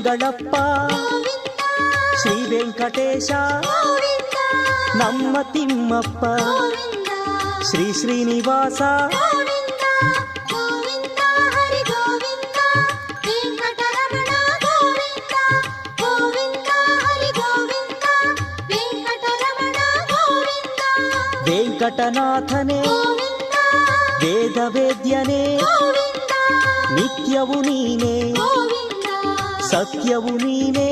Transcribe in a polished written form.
ಮಂಗಳಪ್ಪ ಶ್ರೀ ವೆಂಕಟೇಶ ನಮ್ಮ ತಿಮ್ಮಪ್ಪ ಶ್ರೀ ಶ್ರೀನಿವಾಸ ವೆಂಕಟನಾಥನೇ ವೇದ ವೇದ್ಯನೇ ನಿತ್ಯವು ನೀನೇ ಸತ್ಯವು ನೀನೇ